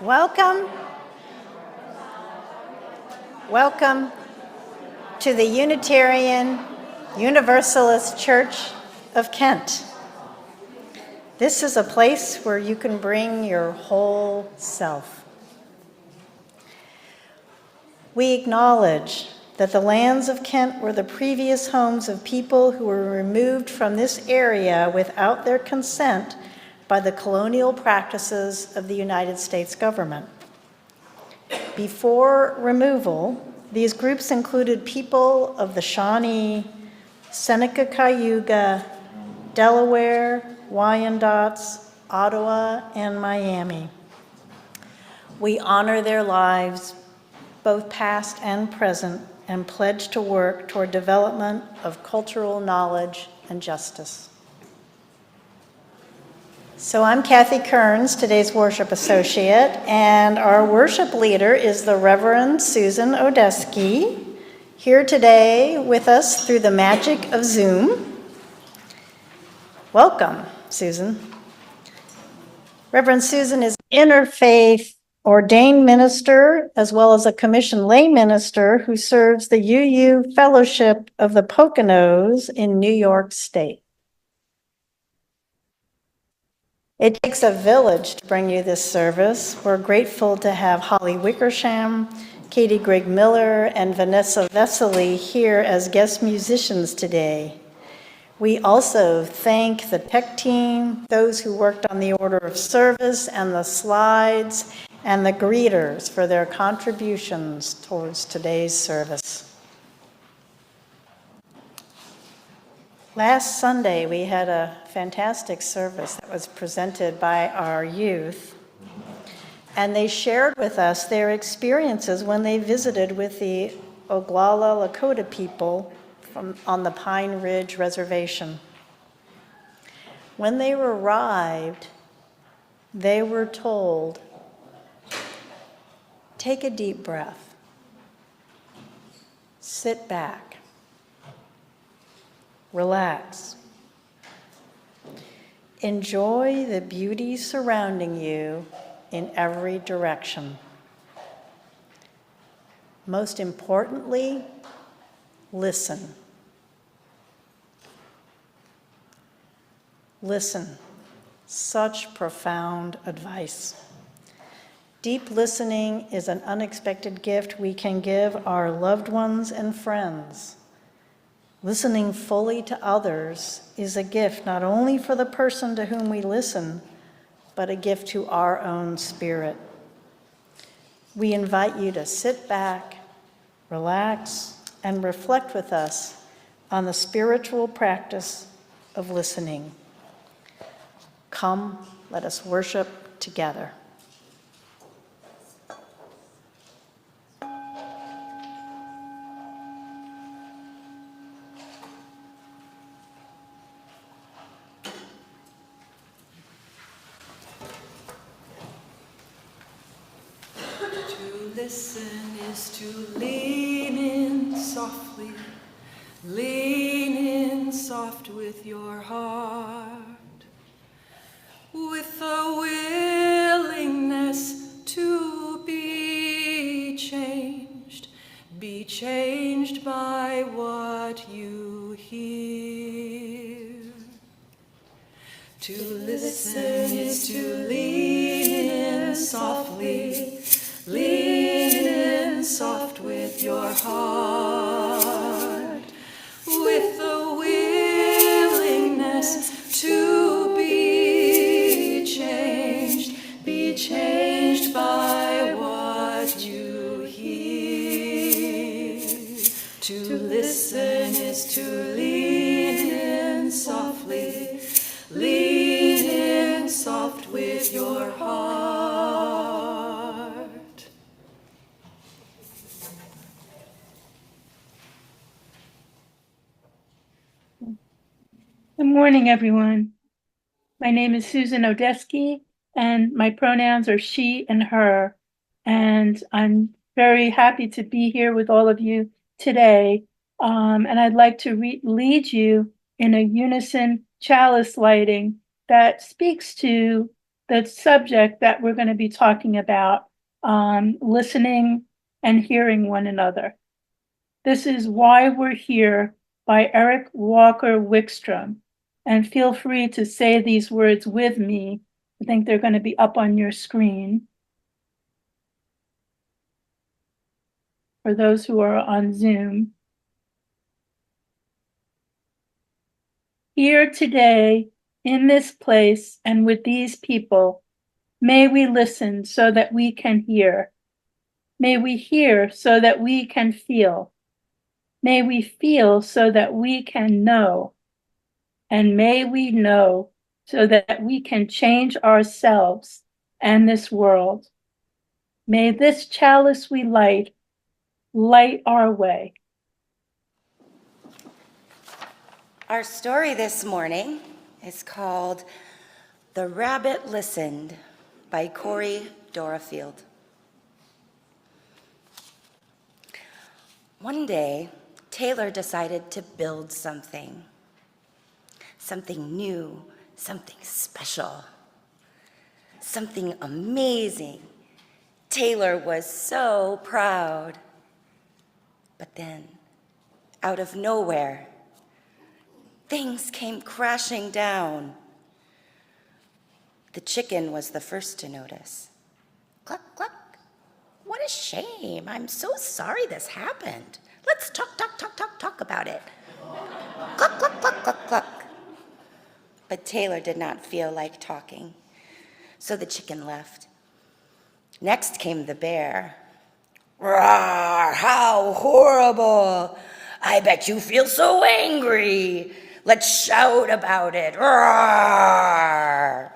Welcome. Welcome to the Unitarian Universalist Church of Kent. This is a place where you can bring your whole self. We acknowledge that the lands of Kent were the previous homes of people who were removed from this area without their consent by the colonial practices of the United States government. Before removal, these groups included people of the Shawnee, Seneca Cayuga, Delaware, Wyandottes, Ottawa, and Miami. We honor their lives, both past and present, and pledge to work toward development of cultural knowledge and justice. So I'm Kathy Kearns, today's worship associate, and our worship leader is the Reverend Susan Odesky, here today with us through the magic of Zoom. Welcome, Susan. Reverend Susan is an interfaith ordained minister, as well as a commissioned lay minister who serves the UU Fellowship of the Poconos in New York State. It takes a village to bring you this service. We're grateful to have Holly Wickersham, Katie Greg Miller, and Vanessa Vesely here as guest musicians today. We also thank the tech team, those who worked on the order of service and the slides, and the greeters for their contributions towards today's service. Last Sunday, we had a fantastic service that was presented by our youth, and they shared with us their experiences when they visited with the Oglala Lakota people on the Pine Ridge Reservation. When they arrived, they were told, take a deep breath, sit back, relax. Enjoy the beauty surrounding you in every direction. Most importantly, listen. Listen. Such profound advice. Deep listening is an unexpected gift we can give our loved ones and friends. Listening fully to others is a gift not only for the person to whom we listen, but a gift to our own spirit. We invite you to sit back, relax, and reflect with us on the spiritual practice of listening. Come, let us worship together. Listen is to lean in softly, lean in soft with your heart, with a willingness to be changed by what you hear. To listen is to lean in softly, lean in soft with your heart, with a willingness to be changed by what you hear. To listen is to lean in softly, lean in soft with your heart. Good morning, everyone. My name is Susan Odesky, and my pronouns are she and her. And I'm very happy to be here with all of you today. And I'd like to lead you in a unison chalice lighting that speaks to the subject that we're going to be talking about, listening and hearing one another. This is Why We're Here by Eric Walker Wickstrom. And feel free to say these words with me. I think they're going to be up on your screen. For those who are on Zoom. Here today, in this place, and with these people, may we listen so that we can hear. May we hear so that we can feel. May we feel so that we can know. And may we know so that we can change ourselves and this world. May this chalice we light our way. Our story this morning is called The Rabbit Listened by Corey Dorafield. One day, Taylor decided to build something new, something special, something amazing. Taylor was so proud. But then, out of nowhere, things came crashing down. The chicken was the first to notice. Cluck, cluck. What a shame. I'm so sorry this happened. Let's talk about it. Cluck, cluck, cluck, cluck, cluck. But Taylor did not feel like talking, so the chicken left. Next came the bear. Roar, how horrible. I bet you feel so angry. Let's shout about it. Roar.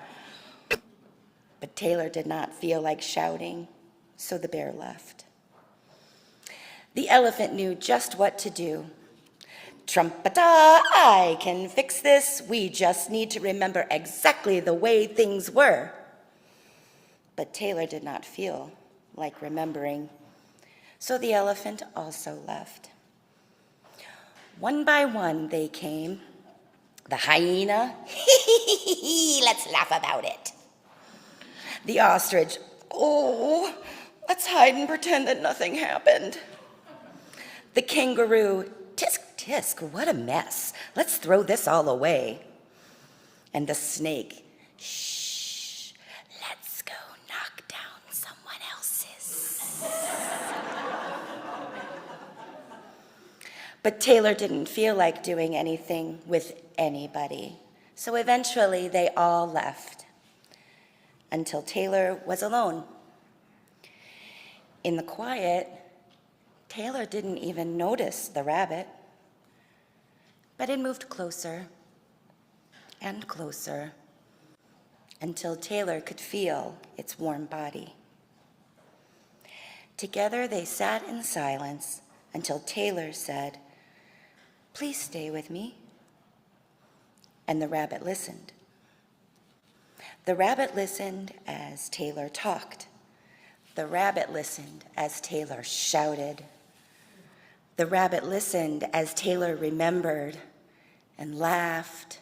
But Taylor did not feel like shouting, so the bear left. The elephant knew just what to do. Trumpeta, I can fix this. We just need to remember exactly the way things were. But Taylor did not feel like remembering. So the elephant also left. One by one they came. The hyena, let's laugh about it. The ostrich, oh, let's hide and pretend that nothing happened. The kangaroo, tisk, tisk, what a mess. Let's throw this all away. And the snake, shh, let's go knock down someone else's. But Taylor didn't feel like doing anything with anybody. So eventually they all left until Taylor was alone. In the quiet, Taylor didn't even notice the rabbit, but it moved closer and closer until Taylor could feel its warm body. Together they sat in silence until Taylor said, "Please stay with me." And the rabbit listened. The rabbit listened as Taylor talked. The rabbit listened as Taylor shouted. The rabbit listened as Taylor remembered and laughed.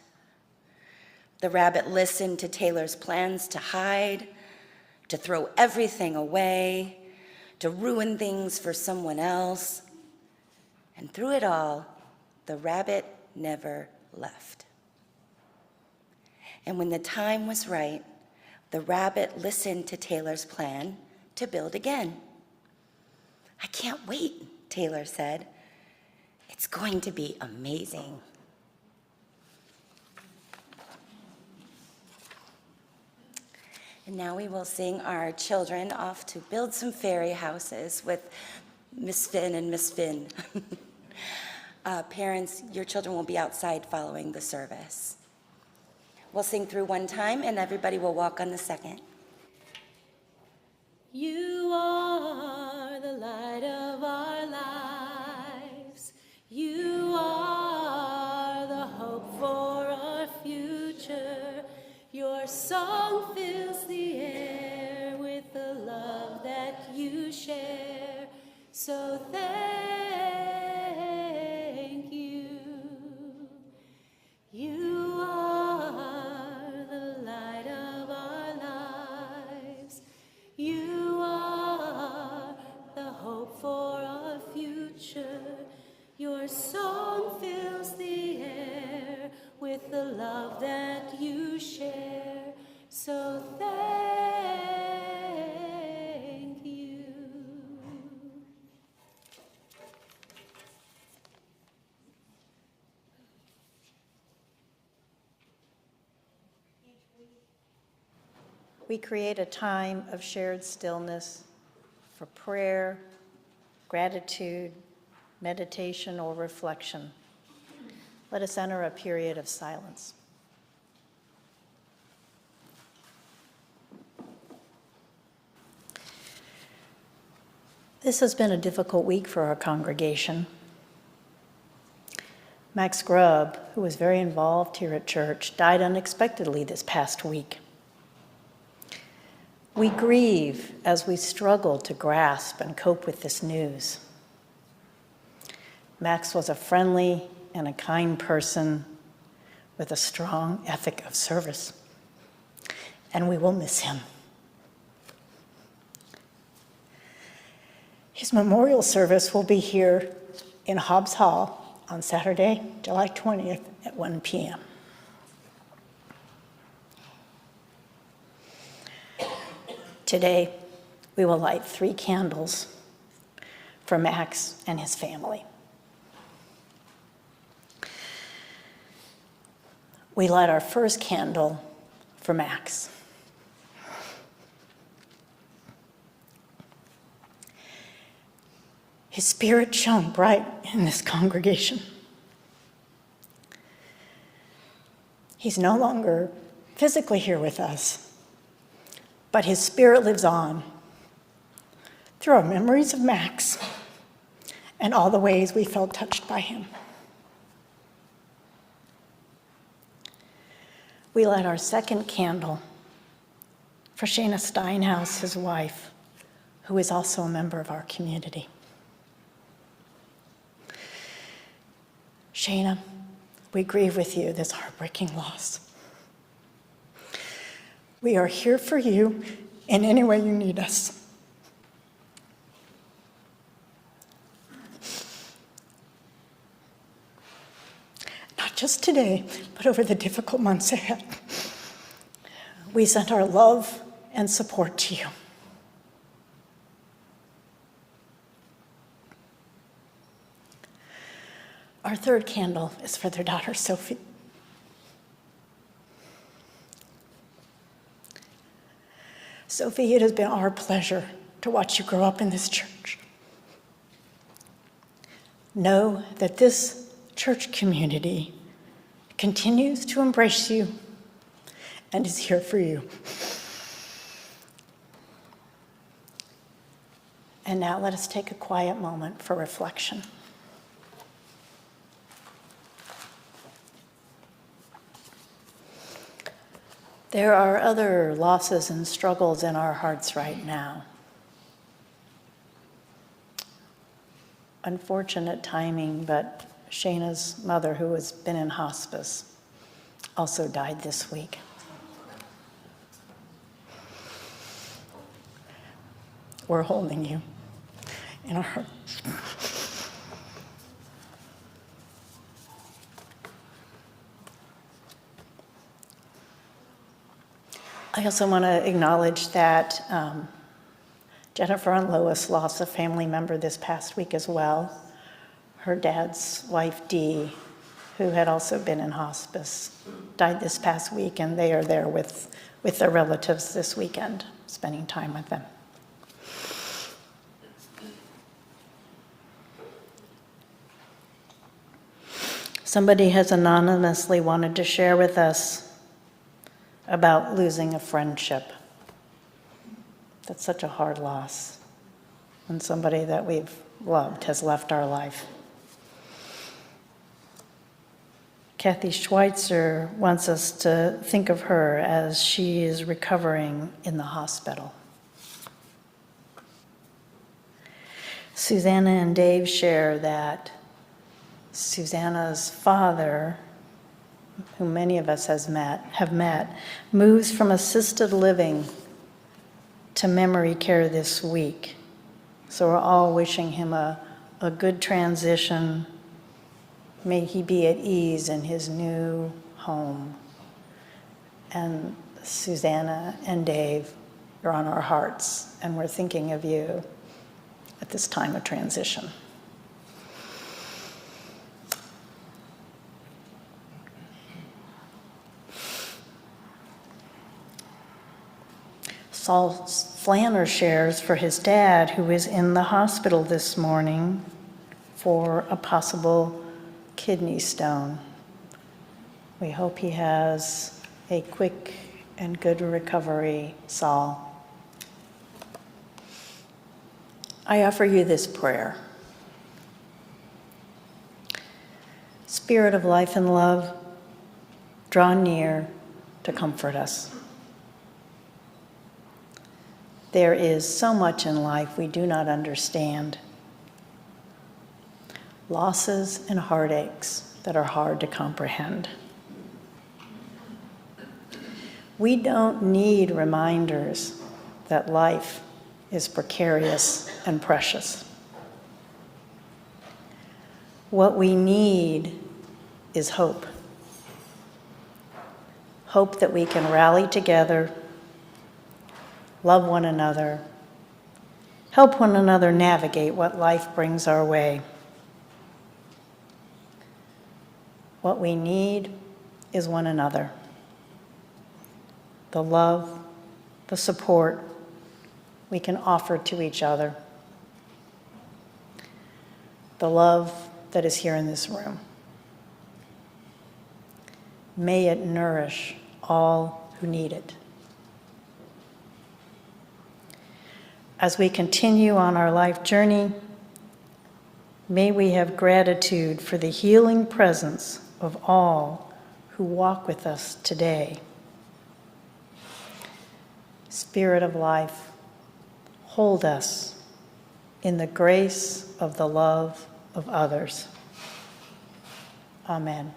The rabbit listened to Taylor's plans to hide, to throw everything away, to ruin things for someone else. And through it all, the rabbit never left. And when the time was right, the rabbit listened to Taylor's plan to build again. "I can't wait," Taylor said. "It's going to be amazing." And now we will sing our children off to build some fairy houses with Miss Finn and Miss Finn. Parents, your children will be outside following the service. We'll sing through one time and everybody will walk on the second. You are the light of our lives. You are the hope for our future. Your song fills the air with the love that you share. So thank you. You are the light of our lives. we create a time of shared stillness for prayer, gratitude, meditation, or reflection. Let us enter a period of silence. This has been a difficult week for our congregation. Max Grubb, who was very involved here at church, died unexpectedly this past week. We grieve as we struggle to grasp and cope with this news. Max was a friendly and a kind person with a strong ethic of service, and we will miss him. His memorial service will be here in Hobbs Hall on Saturday, July 20th at 1 p.m. Today, we will light 3 candles for Max and his family. We light our first candle for Max. His spirit shone bright in this congregation. He's no longer physically here with us, but his spirit lives on through our memories of Max and all the ways we felt touched by him. We light our second candle for Shana Steinhaus, his wife, who is also a member of our community. Shana, we grieve with you this heartbreaking loss. We are here for you in any way you need us. Not just today, but over the difficult months ahead. We send our love and support to you. Our third candle is for their daughter, Sophie. Sophie, it has been our pleasure to watch you grow up in this church. Know that this church community continues to embrace you and is here for you. And now let us take a quiet moment for reflection. There are other losses and struggles in our hearts right now. Unfortunate timing, but Shana's mother, who has been in hospice, also died this week. We're holding you in our hearts. I also want to acknowledge that Jennifer and Lois lost a family member this past week as well. Her dad's wife, Dee, who had also been in hospice, died this past week, and they are there with their relatives this weekend, spending time with them. Somebody has anonymously wanted to share with us about losing a friendship. That's such a hard loss when somebody that we've loved has left our life. Kathy Schweitzer wants us to think of her as she is recovering in the hospital. Susanna and Dave share that Susanna's father, who many of us have met, moves from assisted living to memory care this week. So we're all wishing him a good transition. May he be at ease in his new home. And Susanna and Dave, you're on our hearts, and we're thinking of you at this time of transition. Saul Flanner shares for his dad, who is in the hospital this morning for a possible kidney stone. We hope he has a quick and good recovery, Saul. I offer you this prayer. Spirit of life and love, draw near to comfort us. There is so much in life we do not understand. Losses and heartaches that are hard to comprehend. We don't need reminders that life is precarious and precious. What we need is hope. Hope that we can rally together, love one another, help one another navigate what life brings our way. What we need is one another. The love, the support we can offer to each other. The love that is here in this room. May it nourish all who need it. As we continue on our life journey, may we have gratitude for the healing presence of all who walk with us today. Spirit of life, hold us in the grace of the love of others. Amen.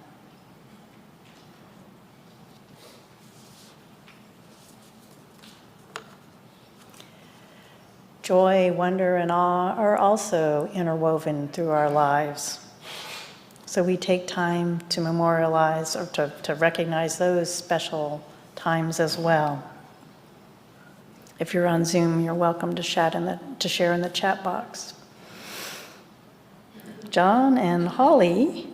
Joy, wonder, and awe are also interwoven through our lives. So we take time to memorialize or to recognize those special times as well. If you're on Zoom, you're welcome to share in the chat box. John and Holly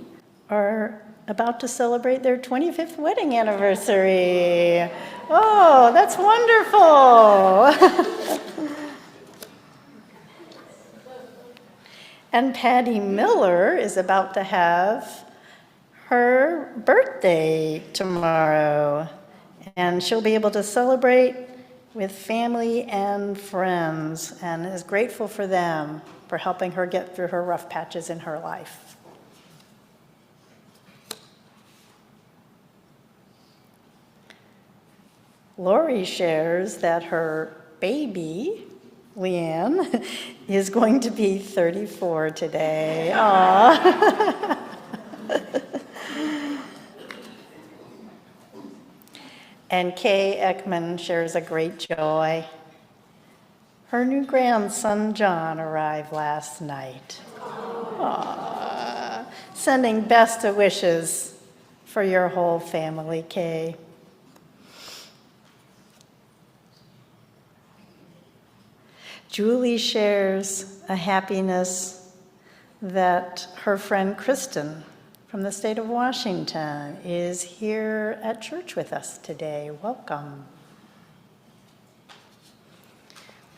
are about to celebrate their 25th wedding anniversary. Oh, that's wonderful. And Patty Miller is about to have her birthday tomorrow, and she'll be able to celebrate with family and friends, and is grateful for them for helping her get through her rough patches in her life. Lori shares that her baby, Leanne, is going to be 34 today. Aww. And Kay Ekman shares a great joy. Her new grandson, John, arrived last night. Aww. Sending best of wishes for your whole family, Kay. Julie shares a happiness that her friend Kristen from the state of Washington is here at church with us today. Welcome.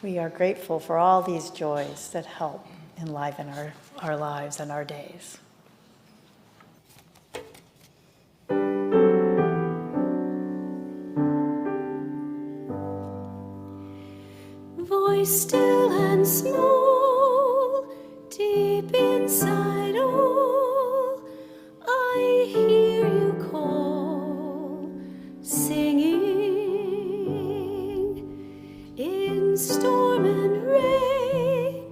We are grateful for all these joys that help enliven our lives and our days. Voice still and small, deep inside all, I hear you call, singing in storm and rain,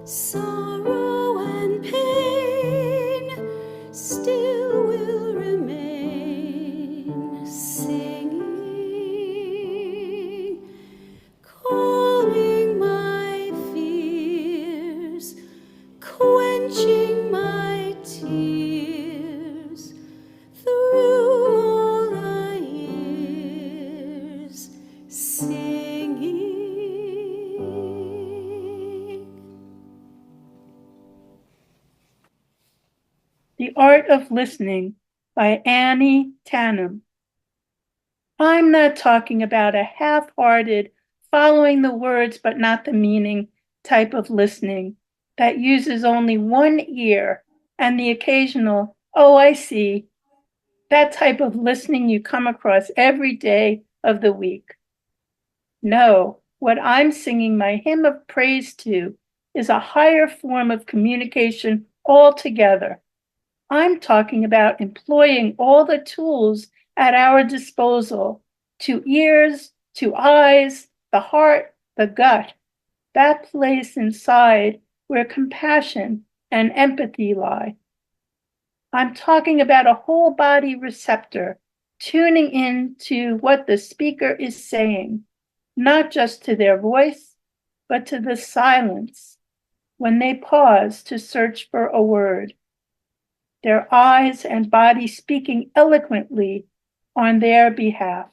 sorrow and pain, still will remain, singing, calming my fears, quenching my tears, through all the years, singing. The Art of Listening by Annie Tannum. I'm not talking about a half-hearted, following the words but not the meaning type of listening that uses only one ear and the occasional, oh, I see, that type of listening you come across every day of the week. No, what I'm singing my hymn of praise to is a higher form of communication altogether. I'm talking about employing all the tools at our disposal, to ears, to eyes, the heart, the gut, that place inside where compassion and empathy lie. I'm talking about a whole body receptor tuning in to what the speaker is saying, not just to their voice, but to the silence when they pause to search for a word. Their eyes and body speaking eloquently on their behalf.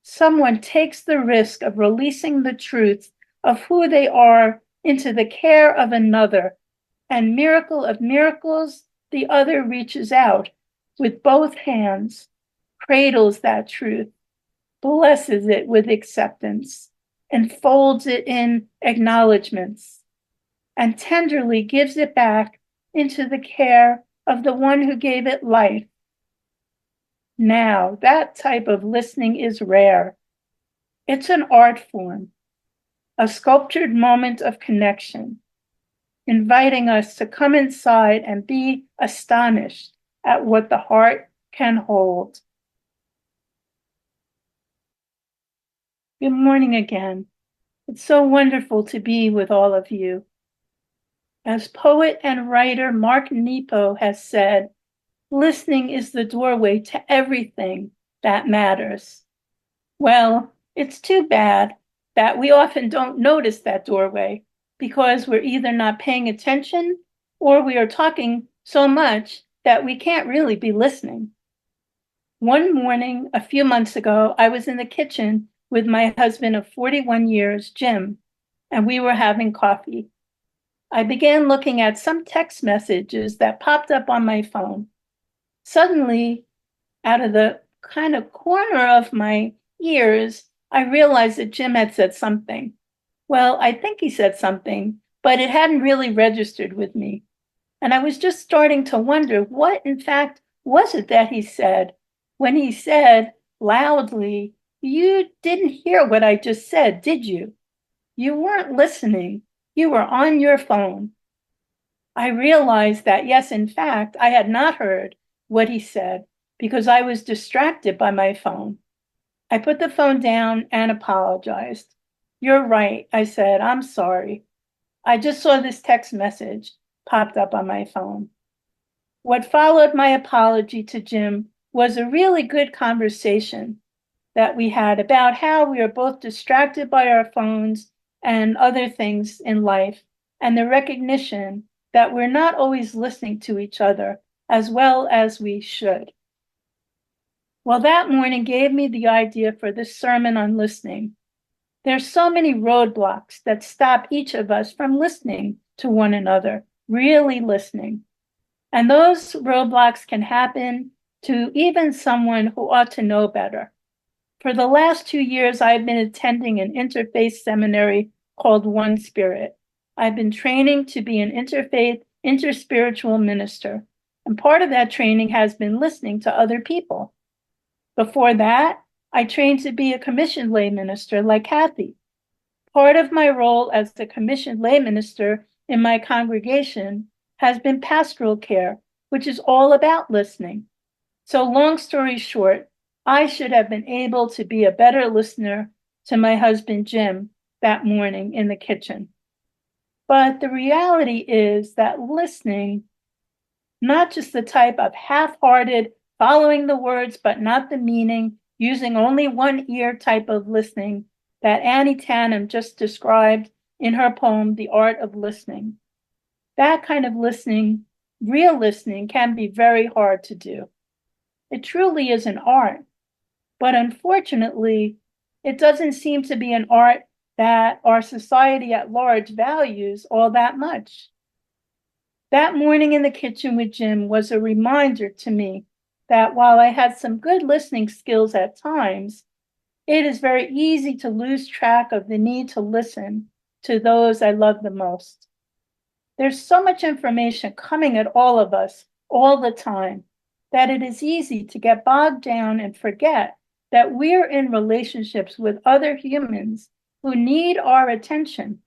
Someone takes the risk of releasing the truth of who they are into the care of another, and miracle of miracles, the other reaches out with both hands, cradles that truth, blesses it with acceptance, and folds it in acknowledgments, and tenderly gives it back into the care of the one who gave it life. Now, that type of listening is rare. It's an art form, a sculptured moment of connection, inviting us to come inside and be astonished at what the heart can hold. Good morning again. It's so wonderful to be with all of you. As poet and writer Mark Nepo has said, listening is the doorway to everything that matters. Well, it's too bad that we often don't notice that doorway because we're either not paying attention or we are talking so much that we can't really be listening. One morning, a few months ago, I was in the kitchen with my husband of 41 years, Jim, and we were having coffee. I began looking at some text messages that popped up on my phone. Suddenly, out of the kind of corner of my ears, I realized that Jim had said something. Well, I think he said something, but it hadn't really registered with me. And I was just starting to wonder what, in fact, was it that he said when he said loudly, "You didn't hear what I just said, did you? You weren't listening. You were on your phone." I realized that, yes, in fact, I had not heard what he said because I was distracted by my phone. I put the phone down and apologized. "You're right," I said. "I'm sorry. I just saw this text message popped up on my phone." What followed my apology to Jim was a really good conversation that we had about how we are both distracted by our phones and other things in life, and the recognition that we're not always listening to each other as well as we should. Well, that morning gave me the idea for this sermon on listening. There's so many roadblocks that stop each of us from listening to one another, really listening. And those roadblocks can happen to even someone who ought to know better. For the last 2 years, I've been attending an interfaith seminary called One Spirit. I've been training to be an interfaith, interspiritual minister. And part of that training has been listening to other people. Before that, I trained to be a commissioned lay minister like Kathy. Part of my role as the commissioned lay minister in my congregation has been pastoral care, which is all about listening. So long story short, I should have been able to be a better listener to my husband, Jim, that morning in the kitchen. But the reality is that listening, not just the type of half-hearted, following the words but not the meaning, using only one ear type of listening that Annie Tannum just described in her poem, The Art of Listening. That kind of listening, real listening, can be very hard to do. It truly is an art, but unfortunately, it doesn't seem to be an art that our society at large values all that much. That morning in the kitchen with Jim was a reminder to me that while I had some good listening skills at times, It is very easy to lose track of the need to listen to those I love the most. There's so much information coming at all of us all the time that it is easy to get bogged down and forget that we're in relationships with other humans who need our attention.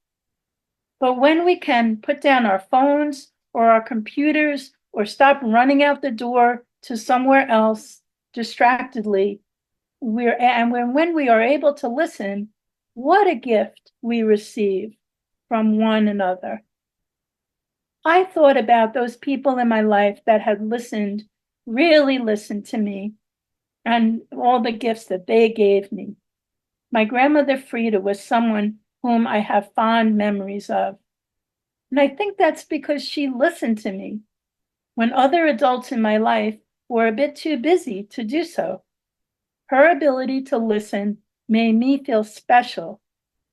But when we can put down our phones or our computers or stop running out the door to somewhere else distractedly, when we are able to listen, what a gift we receive from one another. I thought about those people in my life that had listened, really listened to me, and all the gifts that they gave me. My grandmother Frida was someone whom I have fond memories of. And I think that's because she listened to me when other adults in my life were a bit too busy to do so. Her ability to listen made me feel special,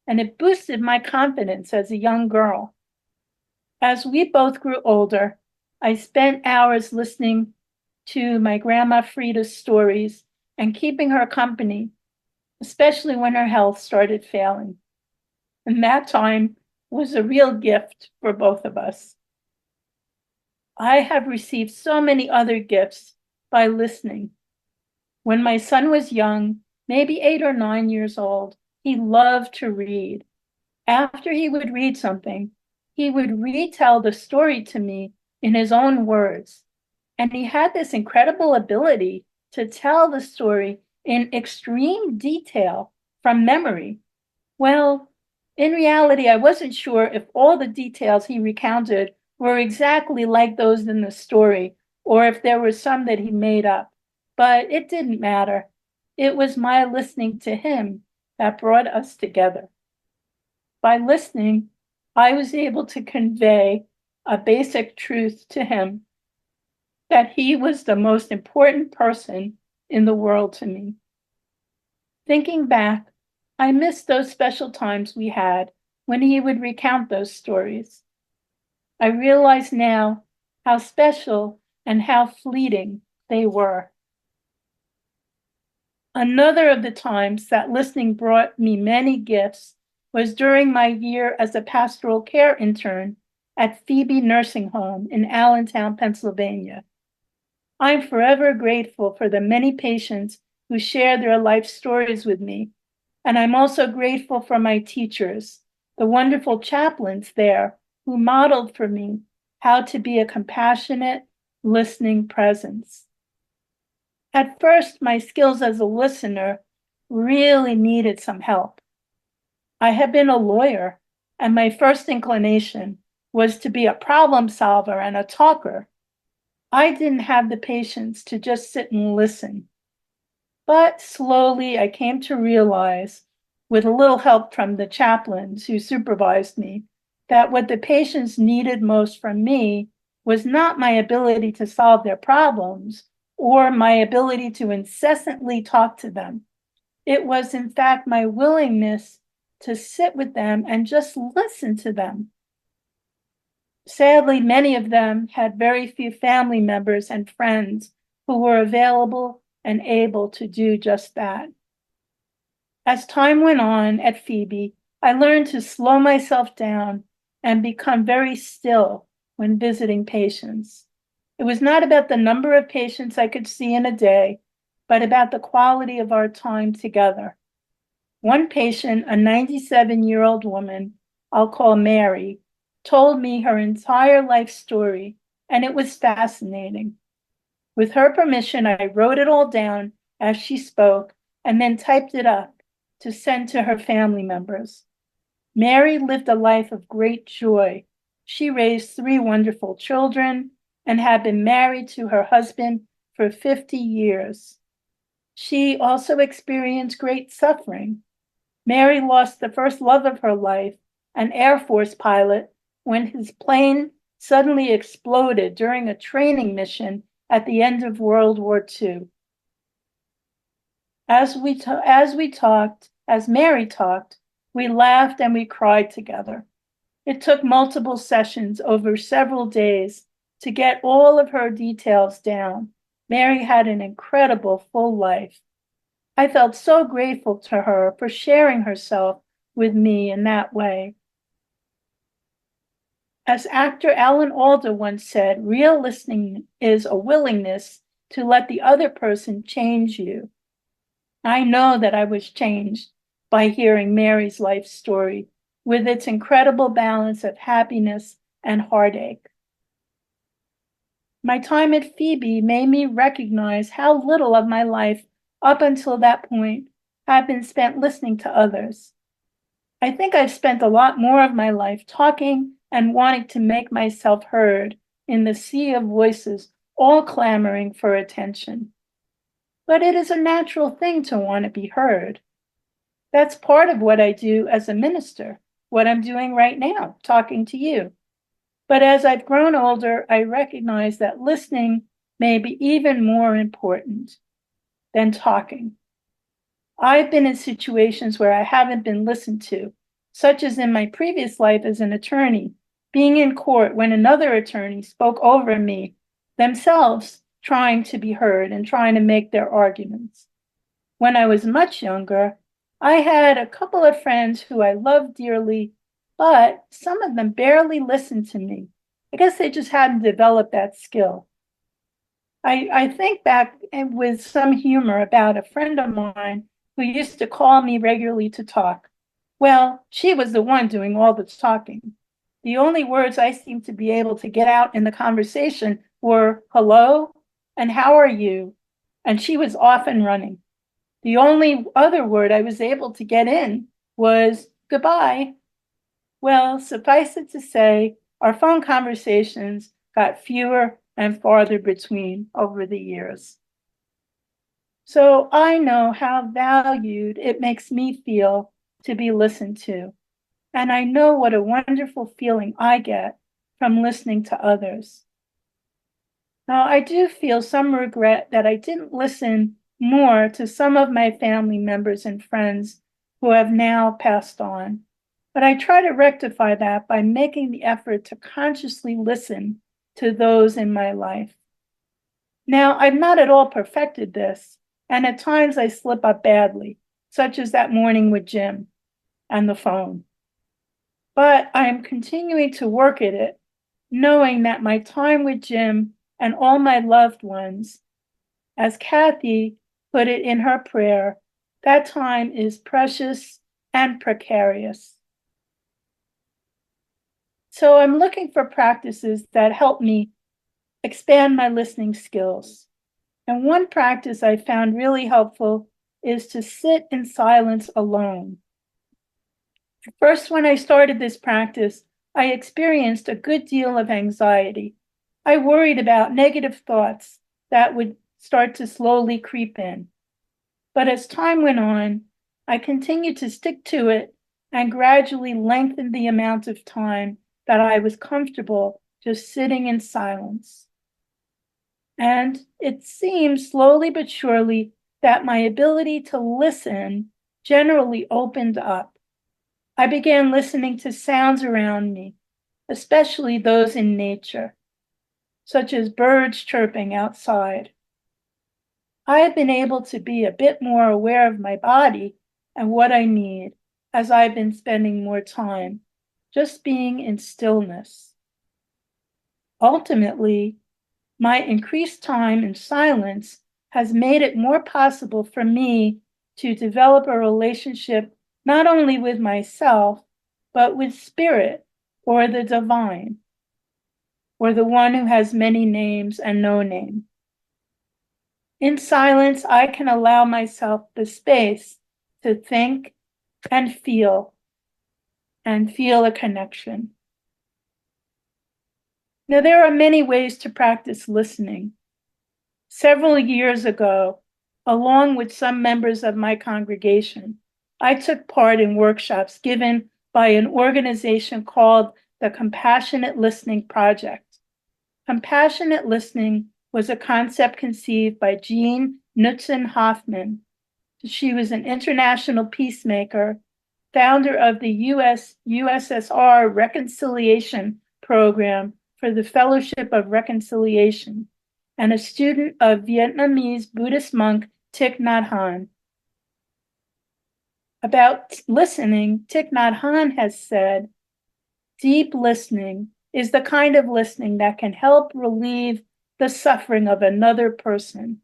and it boosted my confidence as a young girl. As we both grew older, I spent hours listening to my grandma Frida's stories and keeping her company, especially when her health started failing. And that time was a real gift for both of us. I have received so many other gifts by listening. When my son was young, maybe 8 or 9 years old, he loved to read. After he would read something, he would retell the story to me in his own words. And he had this incredible ability to tell the story in extreme detail from memory. Well, in reality, I wasn't sure if all the details he recounted were exactly like those in the story, or if there were some that he made up. But it didn't matter. It was my listening to him that brought us together. By listening, I was able to convey a basic truth to him, that he was the most important person in the world to me. Thinking back, I miss those special times we had when he would recount those stories. I realize now how special and how fleeting they were. Another of the times that listening brought me many gifts was during my year as a pastoral care intern at Phoebe Nursing Home in Allentown, Pennsylvania. I'm forever grateful for the many patients who shared their life stories with me, and I'm also grateful for my teachers, the wonderful chaplains there who modeled for me how to be a compassionate, listening presence. At first, my skills as a listener really needed some help. I had been a lawyer, and my first inclination was to be a problem solver and a talker. I didn't have the patience to just sit and listen. But slowly I came to realize, with a little help from the chaplains who supervised me, that what the patients needed most from me was not my ability to solve their problems or my ability to incessantly talk to them. It was, in fact, my willingness to sit with them and just listen to them. Sadly, many of them had very few family members and friends who were available and able to do just that. As time went on at Phoebe, I learned to slow myself down and become very still when visiting patients. It was not about the number of patients I could see in a day, but about the quality of our time together. One patient, a 97-year-old woman, I'll call Mary, told me her entire life story, and it was fascinating. With her permission, I wrote it all down as she spoke and then typed it up to send to her family members. Mary lived a life of great joy. She raised 3 wonderful children and had been married to her husband for 50 years. She also experienced great suffering. Mary lost the first love of her life, an Air Force pilot, when his plane suddenly exploded during a training mission at the end of World War II. As Mary talked, we laughed and we cried together. It took multiple sessions over several days to get all of her details down. Mary had an incredible full life. I felt so grateful to her for sharing herself with me in that way. As actor Alan Alda once said, real listening is a willingness to let the other person change you. I know that I was changed by hearing Mary's life story with its incredible balance of happiness and heartache. My time at Phoebe made me recognize how little of my life up until that point had been spent listening to others. I think I've spent a lot more of my life talking and wanting to make myself heard in the sea of voices, all clamoring for attention. But it is a natural thing to want to be heard. That's part of what I do as a minister, what I'm doing right now, talking to you. But as I've grown older, I recognize that listening may be even more important than talking. I've been in situations where I haven't been listened to, such as in my previous life as an attorney, being in court when another attorney spoke over me, themselves trying to be heard and trying to make their arguments. When I was much younger, I had a couple of friends who I loved dearly, but some of them barely listened to me. I guess they just hadn't developed that skill. I think back with some humor about a friend of mine who used to call me regularly to talk. Well, she was the one doing all the talking. The only words I seemed to be able to get out in the conversation were hello and how are you? And she was off and running. The only other word I was able to get in was goodbye. Well, suffice it to say, our phone conversations got fewer and farther between over the years. So I know how valued it makes me feel to be listened to. And I know what a wonderful feeling I get from listening to others. Now, I do feel some regret that I didn't listen more to some of my family members and friends who have now passed on. But I try to rectify that by making the effort to consciously listen to those in my life. Now, I've not at all perfected this, and at times I slip up badly, such as that morning with Jim and the phone. But I am continuing to work at it, knowing that my time with Jim and all my loved ones, as Kathy put it in her prayer, that time is precious and precarious. So I'm looking for practices that help me expand my listening skills. And one practice I found really helpful is to sit in silence alone. First, when I started this practice, I experienced a good deal of anxiety. I worried about negative thoughts that would start to slowly creep in. But as time went on, I continued to stick to it and gradually lengthened the amount of time that I was comfortable just sitting in silence. And it seems slowly but surely that my ability to listen generally opened up. I began listening to sounds around me, especially those in nature, such as birds chirping outside. I have been able to be a bit more aware of my body and what I need as I've been spending more time just being in stillness. Ultimately, my increased time in silence has made it more possible for me to develop a relationship not only with myself, but with spirit or the divine, or the one who has many names and no name. In silence, I can allow myself the space to think and feel a connection. Now, there are many ways to practice listening. Several years ago, along with some members of my congregation, I took part in workshops given by an organization called the Compassionate Listening Project. Compassionate listening was a concept conceived by Jean Knutson Hoffman. She was an international peacemaker, founder of the USSR Reconciliation Program for the Fellowship of Reconciliation, and a student of Vietnamese Buddhist monk Thich Nhat Hanh. About listening, Thich Nhat Hanh has said, deep listening is the kind of listening that can help relieve the suffering of another person.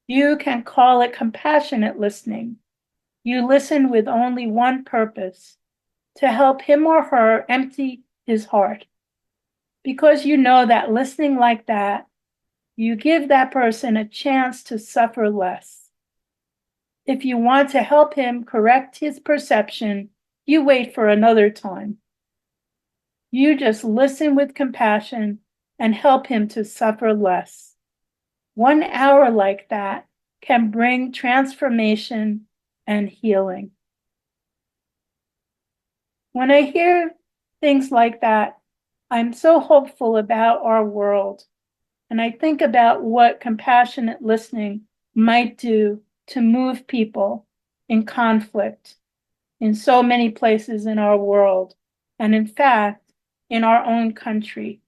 You can call it compassionate listening. You listen with only one purpose, to help him or her empty his heart. Because you know that listening like that, you give that person a chance to suffer less. If you want to help him correct his perception, you wait for another time. You just listen with compassion and help him to suffer less. 1 hour like that can bring transformation and healing. When I hear things like that, I'm so hopeful about our world. And I think about what compassionate listening might do to move people in conflict in so many places in our world, and in fact, in our own country.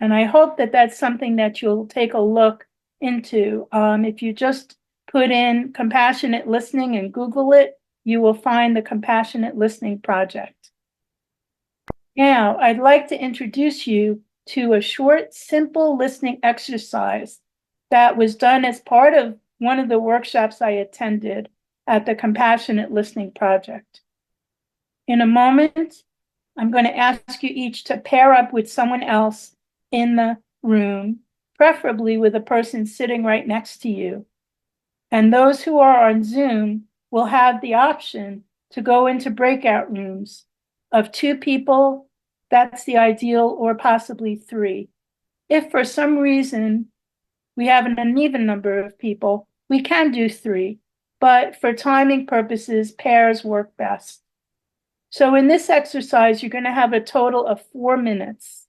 And I hope that that's something that you'll take a look into. If you just put in compassionate listening and Google it, you will find the Compassionate Listening Project. Now, I'd like to introduce you to a short, simple listening exercise that was done as part of one of the workshops I attended at the Compassionate Listening Project. In a moment, I'm going to ask you each to pair up with someone else in the room, preferably with a person sitting right next to you. And those who are on Zoom will have the option to go into breakout rooms of 2 people, that's the ideal, or possibly 3. If for some reason we have an uneven number of people, we can do 3, but for timing purposes, pairs work best. So in this exercise, you're going to have a total of 4 minutes.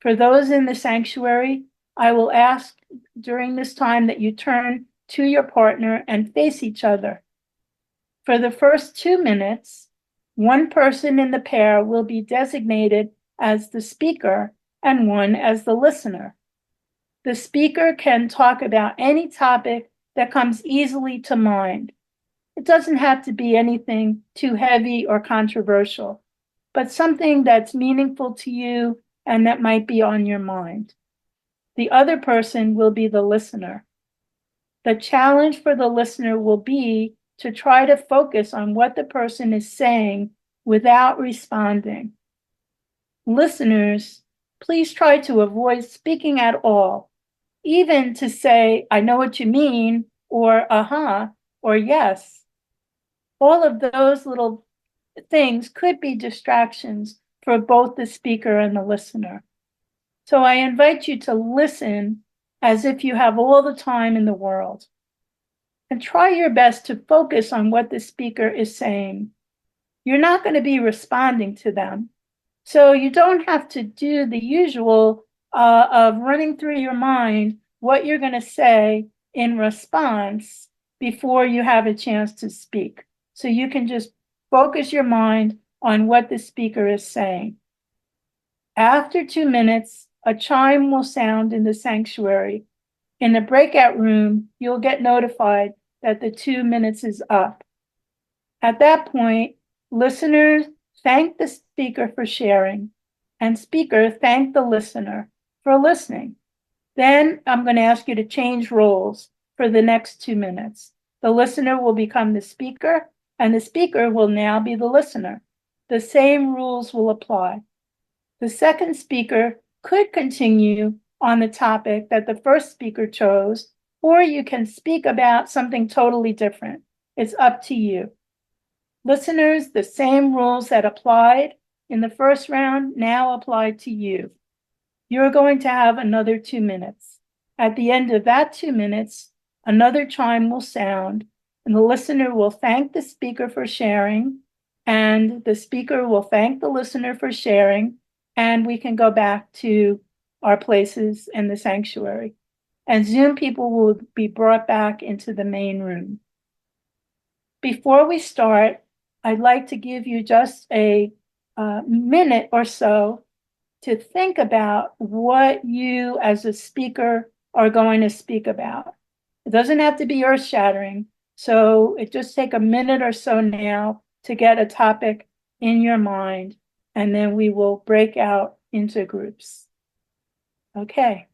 For those in the sanctuary, I will ask during this time that you turn to your partner and face each other. For the first 2 minutes, one person in the pair will be designated as the speaker and one as the listener. The speaker can talk about any topic that comes easily to mind. It doesn't have to be anything too heavy or controversial, but something that's meaningful to you and that might be on your mind. The other person will be the listener. The challenge for the listener will be to try to focus on what the person is saying without responding. Listeners, please try to avoid speaking at all, even to say, I know what you mean, or uh-huh, or yes. All of those little things could be distractions for both the speaker and the listener. So I invite you to listen as if you have all the time in the world. And try your best to focus on what the speaker is saying. You're not going to be responding to them. So you don't have to do the usual of running through your mind what you're going to say in response before you have a chance to speak. So you can just focus your mind on what the speaker is saying. After 2 minutes, a chime will sound in the sanctuary. In the breakout room, you'll get notified that the 2 minutes is up. At that point, listeners thank the speaker for sharing, and speaker thank the listener for listening. Then I'm going to ask you to change roles for the next 2 minutes. The listener will become the speaker, and the speaker will now be the listener. The same rules will apply. The second speaker could continue on the topic that the first speaker chose, or you can speak about something totally different. It's up to you. Listeners, the same rules that applied in the first round now apply to you. You're going to have another 2 minutes. At the end of that 2 minutes, another chime will sound, and the listener will thank the speaker for sharing, and the speaker will thank the listener for sharing, and we can go back to our places in the sanctuary. And Zoom people will be brought back into the main room. Before we start, I'd like to give you just a minute or so to think about what you as a speaker are going to speak about. It doesn't have to be earth-shattering, So it just take a minute or so now to get a topic in your mind, and then we will break out into groups. Okay.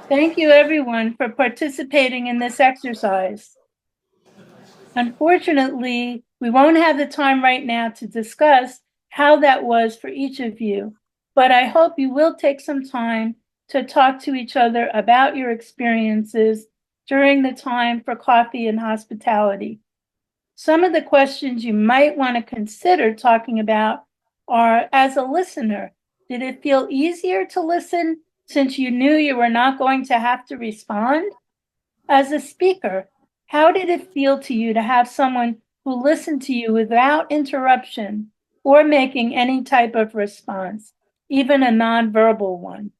Thank you, everyone, for participating in this exercise. Unfortunately, we won't have the time right now to discuss how that was for each of you, but I hope you will take some time to talk to each other about your experiences during the time for coffee and hospitality. Some of the questions you might want to consider talking about are, as a listener, did it feel easier to listen since you knew you were not going to have to respond? As a speaker, how did it feel to you to have someone who listened to you without interruption or making any type of response, even a nonverbal one?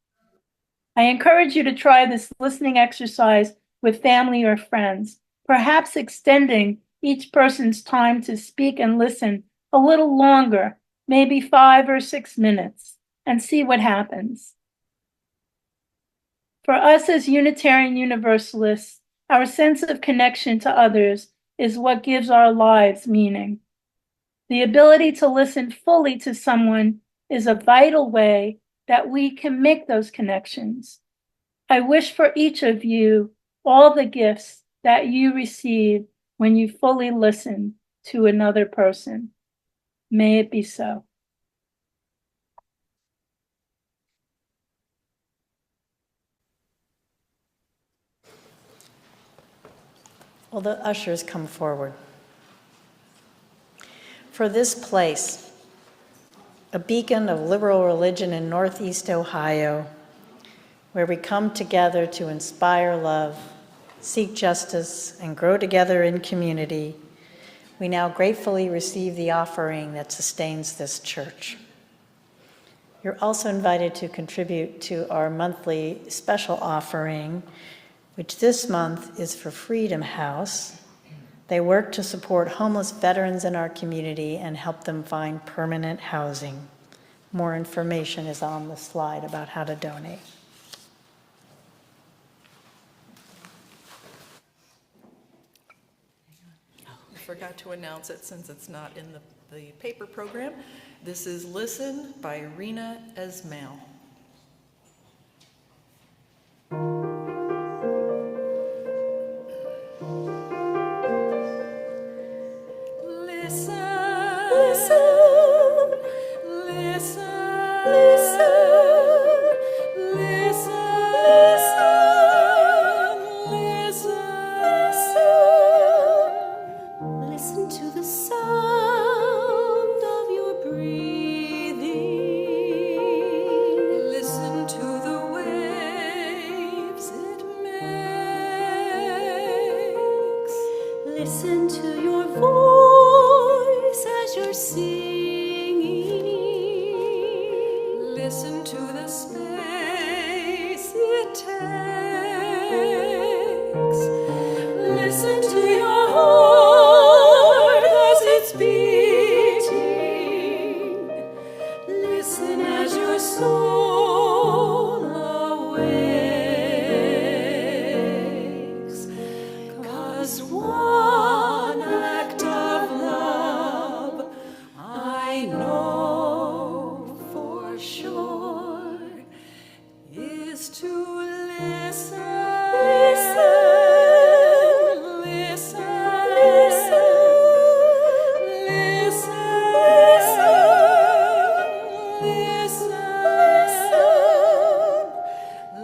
I encourage you to try this listening exercise with family or friends, perhaps extending each person's time to speak and listen a little longer, maybe 5 or 6 minutes, and see what happens. For us as Unitarian Universalists, our sense of connection to others is what gives our lives meaning. The ability to listen fully to someone is a vital way that we can make those connections. I wish for each of you all the gifts that you receive when you fully listen to another person. May it be so. Will the ushers come forward? For this place, a beacon of liberal religion in Northeast Ohio, where we come together to inspire love, seek justice, and grow together in community, we now gratefully receive the offering that sustains this church. You're also invited to contribute to our monthly special offering, which this month is for Freedom House. They work to support homeless veterans in our community and help them find permanent housing. More information is on the slide about how to donate. I forgot to announce it since it's not in the paper program. This is Listen by Rena Esmail. Listen to the sound of your breathing. Listen to the waves it makes. Listen to your voice as you're singing. Listen to the space it takes. Listen to your heart as it's beating. Listen as your soul awakes. 'Cause one act of love I know for sure is to listen.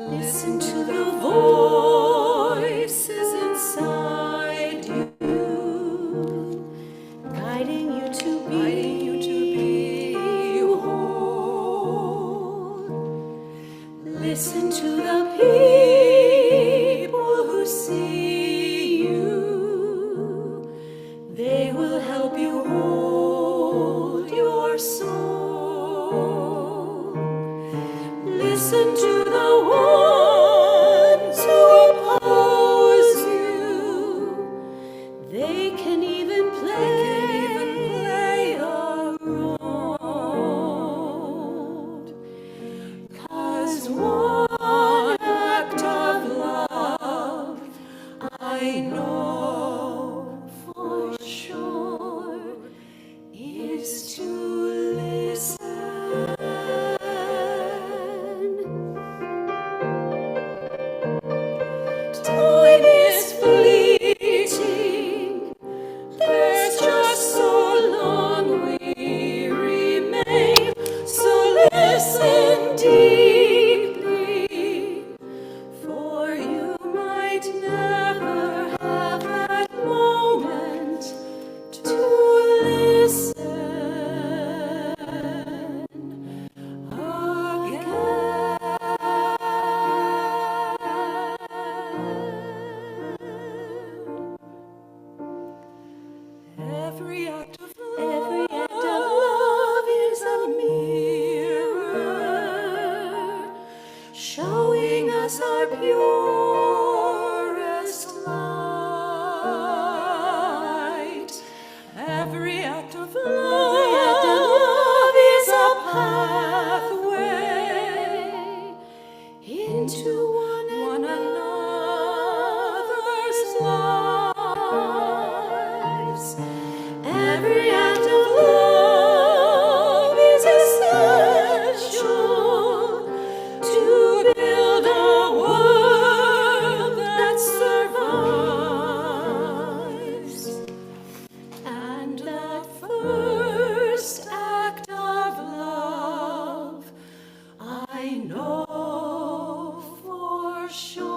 Listen to the voices inside you, guiding you to be whole. Listen to the people who see you. They will help you hold your soul. Listen to the ones who oppose you. They can even play a role. 'Cause one act of love Every act of love is a mirror showing us our purest light. Every act of love is a pathway into one another's lives. Every act of love is essential to build a world that survives. And that first act of love, I know for sure,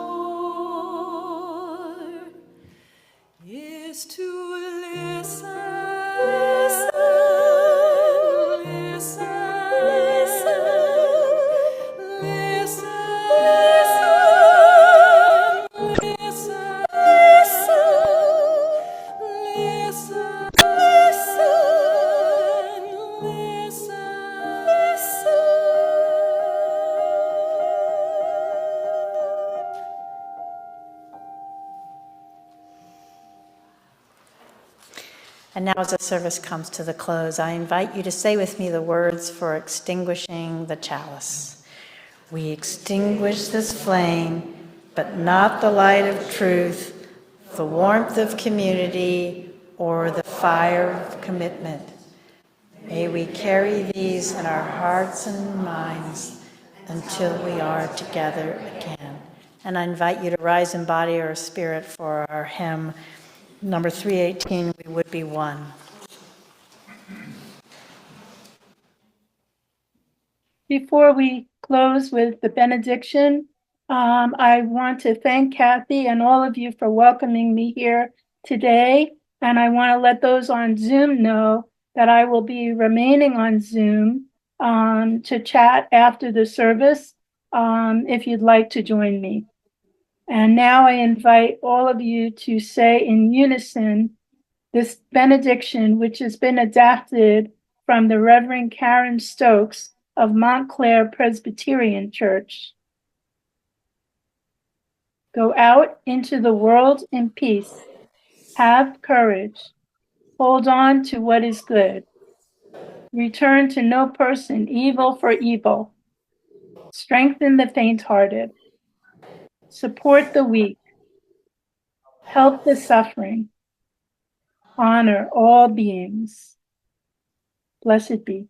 is to listen, listen, listen, listen, listen, And now, as the service comes to the close, I invite you to say with me the words for extinguishing the chalice. We extinguish this flame, but not the light of truth, the warmth of community, or the fire of commitment. May we carry these in our hearts and minds until we are together again. And I invite you to rise in body or spirit for our hymn, number 318, We Would Be One. Before we close with the benediction, I want to thank Kathy and all of you for welcoming me here today. And I want to let those on Zoom know that I will be remaining on Zoom to chat after the service if you'd like to join me. And now I invite all of you to say in unison this benediction, which has been adapted from the Reverend Karen Stokes of Montclair Presbyterian Church. Go out into the world in peace. Have courage. Hold on to what is good. Return to no person evil for evil. Strengthen the faint-hearted. Support the weak. Help the suffering. Honor all beings. Blessed be.